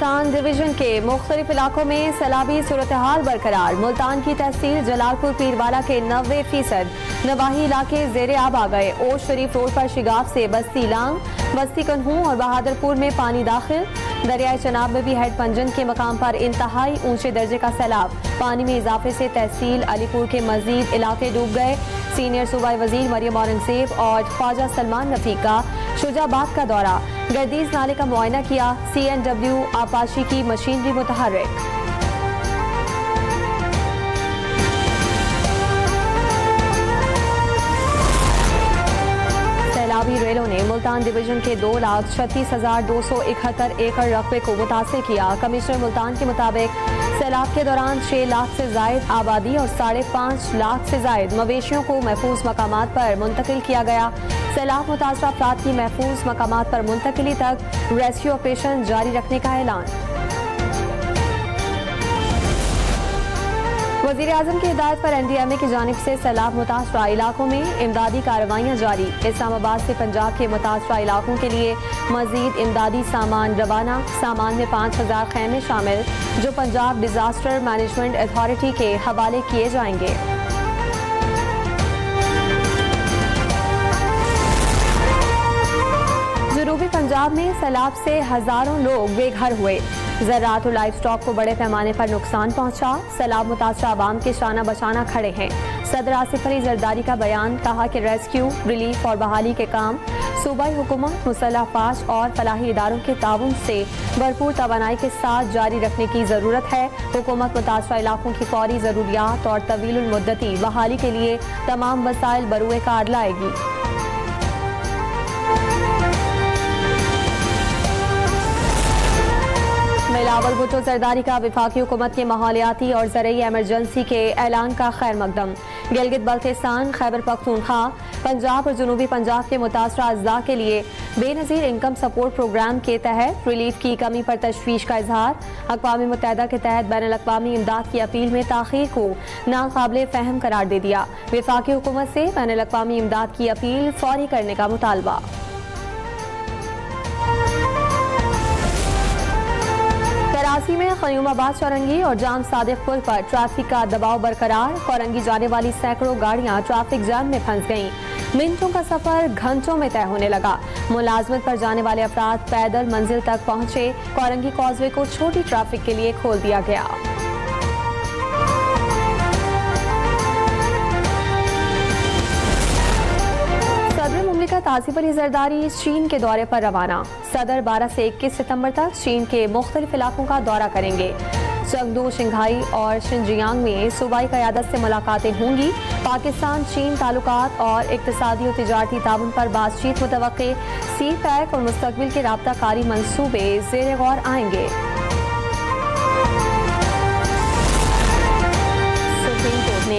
Multan division के मुख्तलिफ इलाकों में सैलाबी सूरत हाल बरकरार। मुल्तान की तहसील जलालपुर पीरवाला के 90% नवाही इलाके जेर आब आ गए। ओश शरीफ रोड पर शिगाफ से बस्ती लांग, बस्ती कन्हू और बहादुरपुर में पानी दाखिल। दरियाए चनाब में भी हेड पंजन के मकाम पर इंतहाई ऊंचे दर्जे का सैलाब। पानी में इजाफे से तहसील अलीपुर के मजीद इलाके डूब गए। सीनियर सूबाई वजीर मरियम औरंगजेब और ख्वाजा सलमान रफीक का शुजाबाद का दौरा। गर्दीज नाले का मुआयना किया। CNW आपाशी की मशीनरी मुतहर्रिक। सैलाबी रेलों ने मुल्तान डिवीजन के 2,36,271 एकड़ रकबे को मुतासिर किया। कमिश्नर मुल्तान के मुताबिक सैलाब के दौरान 6 लाख से जायद आबादी और 5.5 लाख से जायद मवेशियों को महफूज मकामात पर मुंतकिल किया गया। सैलाब मुतासरा अफराद की महफूज मकामात पर मुंतकिली तक रेस्क्यू ऑपरेशन जारी रखने का ऐलान। वज़ीर आज़म की हिदायत पर NDMA की जानिब से सैलाब मुतासरा इलाकों में इमदादी कार्रवाइयाँ जारी। इस्लामाबाद से पंजाब के मुतासरा इलाकों के लिए मजीद इमदादी सामान रवाना। सामान में 5,000 खैमे शामिल जो पंजाब डिजास्टर मैनेजमेंट अथॉरिटी के हवाले किए जाएंगे। जनूबी पंजाब में सैलाब से हजारों लोग बेघर हुए। ज़राअत और लाइफ स्टॉक को बड़े पैमाने पर नुकसान पहुंचा। सैलाब मुतासरा आवाम के शाना बशाना खड़े हैं। सदर आसिफ अली जरदारी का बयान, कहा कि रेस्क्यू, रिलीफ और बहाली के काम सूबाई हुकूमत, मुसल्लह अफवाज और फलाही इदारों के ताउन से भरपूर तवानाई के साथ जारी रखने की ज़रूरत है। हुकूमत मुतासरा इलाकों की फौरी ज़रूरियात और तवील मुद्दती बहाली के लिए तमाम वसाइल बरूए कार लाएगी। बिलावल भुट्टो जरदारी का वफाकी हुकूमत के माहौलियाती और ज़रई एमरजेंसी के ऐलान का खैर मकदम। गिलगित बल्तिस्तान, खैबर पख्तूनख्वा, पंजाब और जनूबी पंजाब के मुतासरा अज़ला के लिए बेनज़ीर इनकम सपोर्ट प्रोग्राम के तहत रिलीफ की कमी पर तशवीश का इजहार। अक़वाम मुत्तहिदा के तहत बैनुल अक़वामी इमदाद की अपील में ताख़ीर को नाक़ाबिले फ़हम करार दे दिया। वफाकी हुकूमत से बैनुल अक़वामी इमदाद की अपील फौरी करने का मुतालबा। कराची में ख़यूमाबाद चौरंगी और जाम सादिक पुल पर ट्रैफिक का दबाव बरकरार। कोरंगी जाने वाली सैकड़ों गाड़ियां ट्रैफिक जाम में फंस गईं। मिनटों का सफर घंटों में तय होने लगा। मुलाजमत पर जाने वाले अफराद पैदल मंजिल तक पहुंचे। कोरंगी कॉजवे को छोटी ट्रैफिक के लिए खोल दिया गया। सदर मुमलिकत आसिफ अली जरदारी चीन के दौरे पर रवाना। सदर 12 से 21 सितंबर तक चीन के मुख्तलिफ इलाकों का दौरा करेंगे। चengdu, शिंघाई और शिनजियांग में सूबाई क़यादत से मुलाकातें होंगी। पाकिस्तान चीन ताल्लुकात और इक़्तिसादी और तिजारती ताउन पर बातचीत मुतवक्के। CPEC और मुस्तक़बिल के राब्ता कारी मंसूबे ज़ेर गौर आएंगे।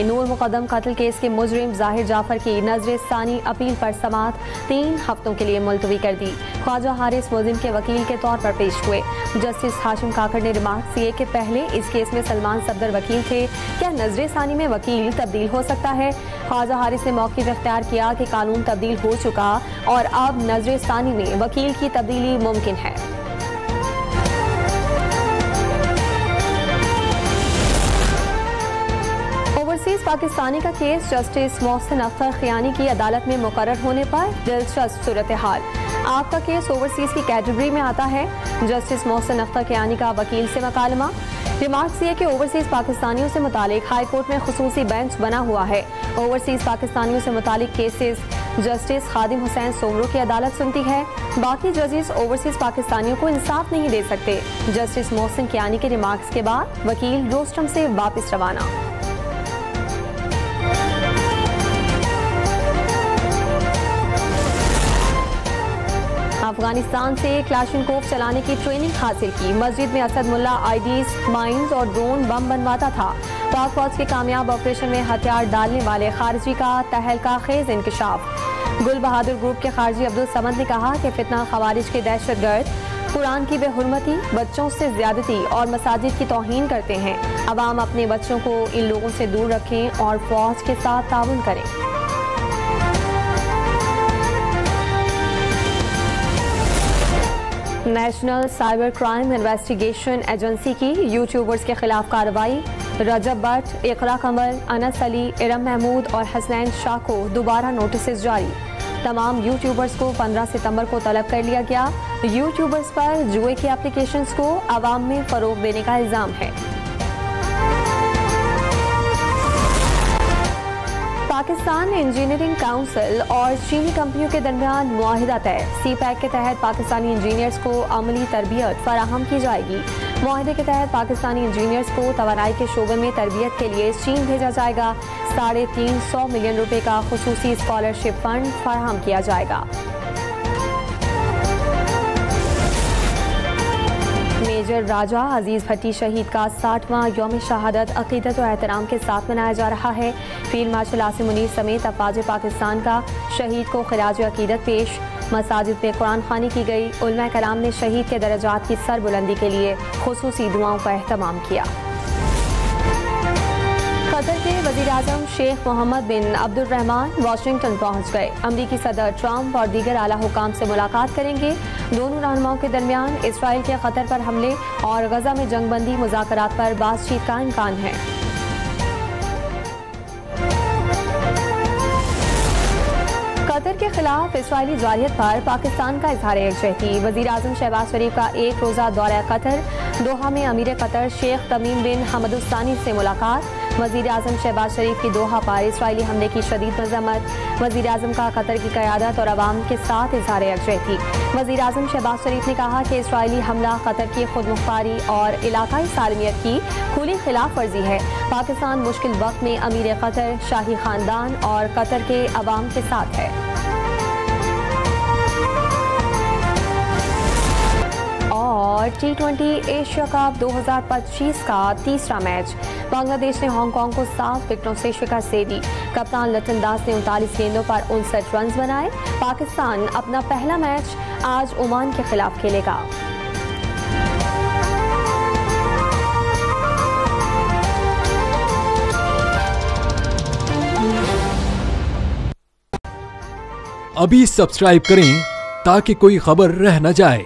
नूर मुक़द्दम कत्ल केस के मुजरिम ज़ाहिर जाफर की नजर सानी अपील पर समाअत 3 हफ्तों के लिए मुलतवी कर दी। ख्वाजा हारिस मुल्ज़िम के वकील के तौर पर पेश हुए। जस्टिस हाशिम काकड़ ने रिमार्क किए कि पहले इस केस में सलमान सफदर वकील थे, क्या नजर सानी में वकील तब्दील हो सकता है? ख्वाजा हारिस ने मौक़िफ़ इख्तियार किया कि कानून तब्दील हो चुका और अब नजर सानी में वकील की तब्दीली मुमकिन है। ओवरसीज पाकिस्तानी का केस जस्टिस मोहसिन अख्तर खियानी की अदालत में मुकर्रर होने पर दिलचस्प सूरत हाल। आपका केस ओवरसीज की कैटेगरी में आता है। जस्टिस मोहसिन अख्तर खियानी का वकील से मकालमा। रिमार्क्स ये कि ओवरसीज पाकिस्तानियों से मुतालिक हाई कोर्ट में खुसूसी बेंच बना हुआ है। ओवरसीज पाकिस्तानियों से मुतालिक केसेस जस्टिस खादिम हुसैन सोमरो की अदालत सुनती है। बाकी जजेस ओवरसीज पाकिस्तानियों को इंसाफ नहीं दे सकते। जस्टिस मोहसिन खियानी के रिमार्क्स के बाद वकील रोस्टम से वापस रवाना। अफगानिस्तान से क्लाशनकोव चलाने की ट्रेनिंग हासिल की। मस्जिद में असद मुल्ला आईडीज, माइंस और ड्रोन बम बनवाता था। पाक फौज के कामयाब ऑपरेशन में हथियार डालने वाले खारजी का तहलका खेज इंकशाफ। गुल बहादुर ग्रुप के खारजी अब्दुल समद ने कहा कि फितना खवारिज के दहशतगर्द कुरान की बेहुरमती, बच्चों से ज्यादती और मसाजिद की तौहीन करते हैं। अवाम अपने बच्चों को इन लोगों से दूर रखें और फौज के साथ ताउन करें। National cyber crime investigation agency की यूट्यूबर्स के खिलाफ कार्रवाई। रजब भट्ट, इकरा कमल, अनस अली, इरम महमूद और हसनैन शाह को दोबारा नोटिस जारी। तमाम यूट्यूबर्स को 15 सितंबर को तलब कर लिया गया। यूट्यूबर्स पर जुए की एप्लीकेशंस को आवाम में फरोग देने का इल्जाम है। पाकिस्तान इंजीनियरिंग काउंसिल और चीनी कंपनियों के दरमियान मुआहिदा तय। CPEC के तहत पाकिस्तानी इंजीनियर्स को अमली तरबियत फराहम की जाएगी। मुआहिदे के तहत पाकिस्तानी इंजीनियर्स को तवानाई के शोबे में तरबियत के लिए चीन भेजा जाएगा। 350 मिलियन रुपए का खुसूसी स्कॉलरशिप फंड फराहम किया जाएगा। मेजर राजा अजीज भट्टी शहीद का 60वां यौम शहादत अकीदत और एहतराम के साथ मनाया जा रहा है। फील्ड मार्शल आसिम मुनीर समेत अफवाज पाकिस्तान का शहीद को खिराज अकीदत पेश। मसाजिद में कुरान खानी की गई। उलमा कराम ने शहीद के दर्जात की सरबुलंदी के लिए खुसूसी दुआओं का एहतमाम किया। कतर के वज़ीर-ए-आज़म शेख मोहम्मद बिन अब्दुर्रहमान वाशिंगटन पहुंच गए। अमरीकी सदर ट्रंप और दीगर आला हुकाम से मुलाकात करेंगे। दोनों रहनुमाओं के दरमियान इसराइल के कतर पर हमले और गजा में जंगबंदी मुज़ाकरात पर बातचीत का इम्कान है। कतर के खिलाफ इसराइली जारियत पर पाकिस्तान का इजहार यकजहती। वज़ीर-ए-आज़म शहबाज शरीफ का एक रोज़ा दौरा कतर। दोहा में अमीर कतर शेख तमीम बिन हमद अल सानी से मुलाकात। वज़ीर-ए-आज़म शहबाज शरीफ की दोहा पर इसराइली हमले की शदीद मज़म्मत। वज़ीर-ए-आज़म का कतर की क़यादत और अवाम के साथ इजहार यकजहती। वज़ीर-ए-आज़म शहबाज शरीफ ने कहा कि इसराइली हमला कतर की खुद मुख्तारी और इलाकाई सालमियत की खुली खिलाफ वर्जी है। पाकिस्तान मुश्किल वक्त में अमीर कतर, शाही खानदान और कतर के अवाम के साथ है। और T20 एशिया कप 2025 का तीसरा मैच। बांग्लादेश ने हांगकांग को 7 विकेटों से शिकस्त दे दी। कप्तान लटन दास ने 39 गेंदों पर 59 रन बनाए। पाकिस्तान अपना पहला मैच आज ओमान के खिलाफ खेलेगा। अभी सब्सक्राइब करें ताकि कोई खबर रह न जाए।